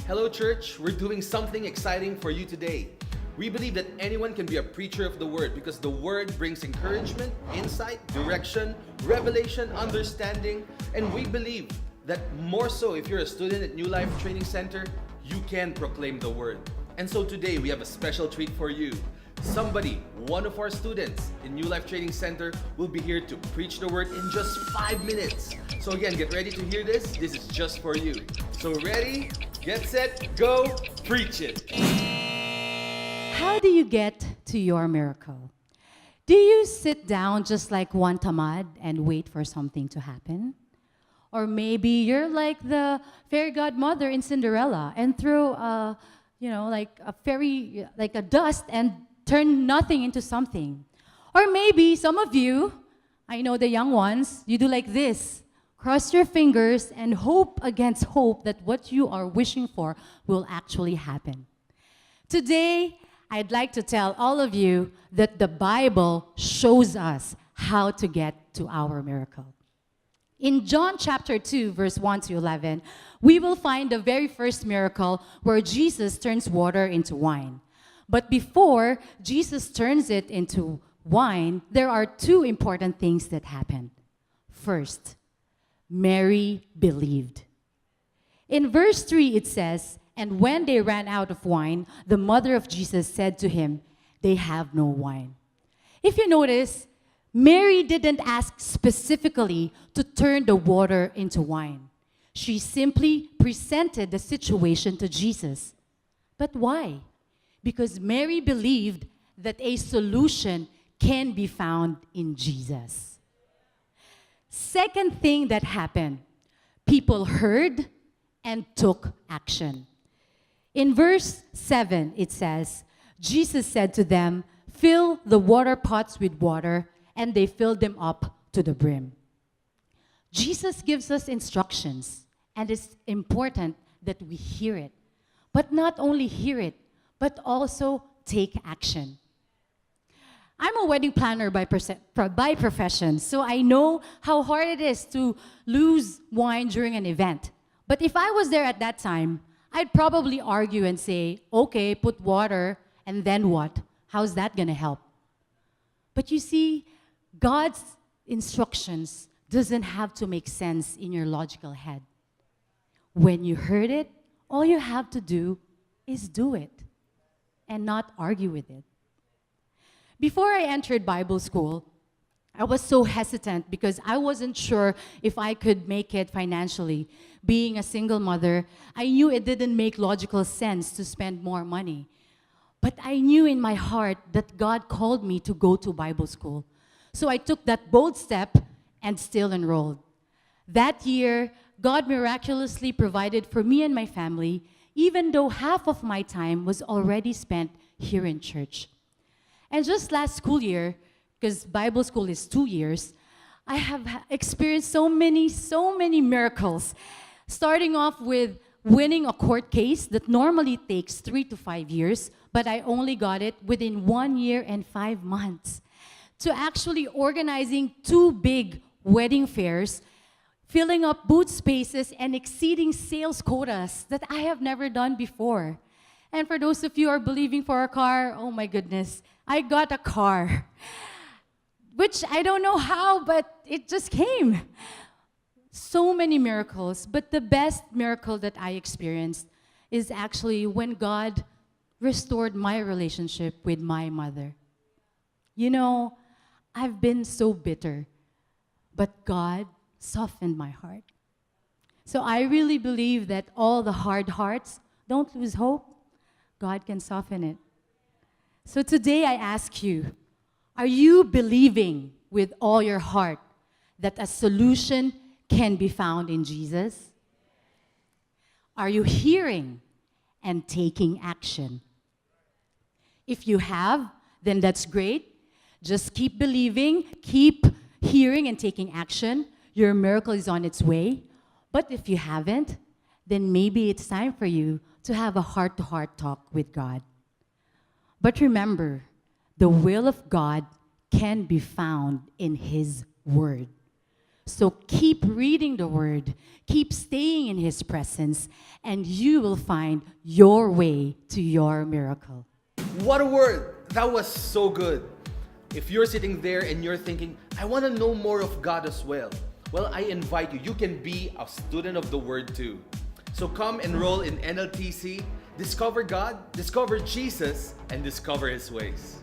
Hello, church. We're doing something exciting for you today. We believe that anyone can be a preacher of the Word because the Word brings encouragement, insight, direction, revelation, understanding, and we believe that more so if you're a student at New Life Training Center, you can proclaim the Word. And so today we have a special treat for you. Somebody, one of our students in New Life Training Center, will be here to preach the Word in just 5 minutes. So again, get ready to hear this. This is just for you. So ready, get set, go, preach it. How do you get to your miracle? Do you sit down just like one tamad and wait for something to happen? Or maybe you're like the fairy godmother in Cinderella and throw like a dust and turn nothing into something. Or maybe some of you, I know the young ones, you do like this. Cross your fingers and hope against hope that what you are wishing for will actually happen. Today, I'd like to tell all of you that the Bible shows us how to get to our miracle. In John chapter 2, verse 1 to 11, we will find the very first miracle where Jesus turns water into wine. But before Jesus turns it into wine, there are two important things that happen. First, Mary believed. In verse 3, it says, "And when they ran out of wine, the mother of Jesus said to him, 'They have no wine.'" If you notice, Mary didn't ask specifically to turn the water into wine. She simply presented the situation to Jesus. But why? Because Mary believed that a solution can be found in Jesus. Second thing that happened, people heard and took action. In verse 7, it says, Jesus said to them, "Fill the water pots with water," and they filled them up to the brim. Jesus gives us instructions, and it's important that we hear it. But not only hear it, but also take action. I'm a wedding planner by profession, so I know how hard it is to lose wine during an event. But if I was there at that time, I'd probably argue and say, "Okay, put water, and then what? How's that going to help?" But you see, God's instructions doesn't have to make sense in your logical head. When you heard it, all you have to do is do it and not argue with it. Before I entered Bible school, I was so hesitant because I wasn't sure if I could make it financially. Being a single mother, I knew it didn't make logical sense to spend more money. But I knew in my heart that God called me to go to Bible school. So I took that bold step and still enrolled. That year, God miraculously provided for me and my family, even though half of my time was already spent here in church. And just last school year, because Bible school is 2 years, I have experienced so many miracles. Starting off with winning a court case that normally takes 3 to 5 years, but I only got it within 1 year and 5 months. To actually organizing 2 big wedding fairs, filling up booth spaces, and exceeding sales quotas that I have never done before. And for those of you who are believing for a car, oh my goodness, I got a car. Which I don't know how, but it just came. So many miracles, but the best miracle that I experienced is actually when God restored my relationship with my mother. You know, I've been so bitter, but God softened my heart. So I really believe that all the hard hearts, don't lose hope. God can soften it. So today I ask you, are you believing with all your heart that a solution can be found in Jesus? Are you hearing and taking action? If you have, then that's great. Just keep believing, keep hearing and taking action. Your miracle is on its way. But if you haven't, then maybe it's time for you to have a heart-to-heart talk with God. But remember, the will of God can be found in His Word. So keep reading the Word, keep staying in His presence, and you will find your way to your miracle. What a word! That was so good. If you're sitting there and you're thinking, I want to know more of God as well, well, I invite you. You can be a student of the Word too. So come enroll in NLTC, discover God, discover Jesus, and discover His ways.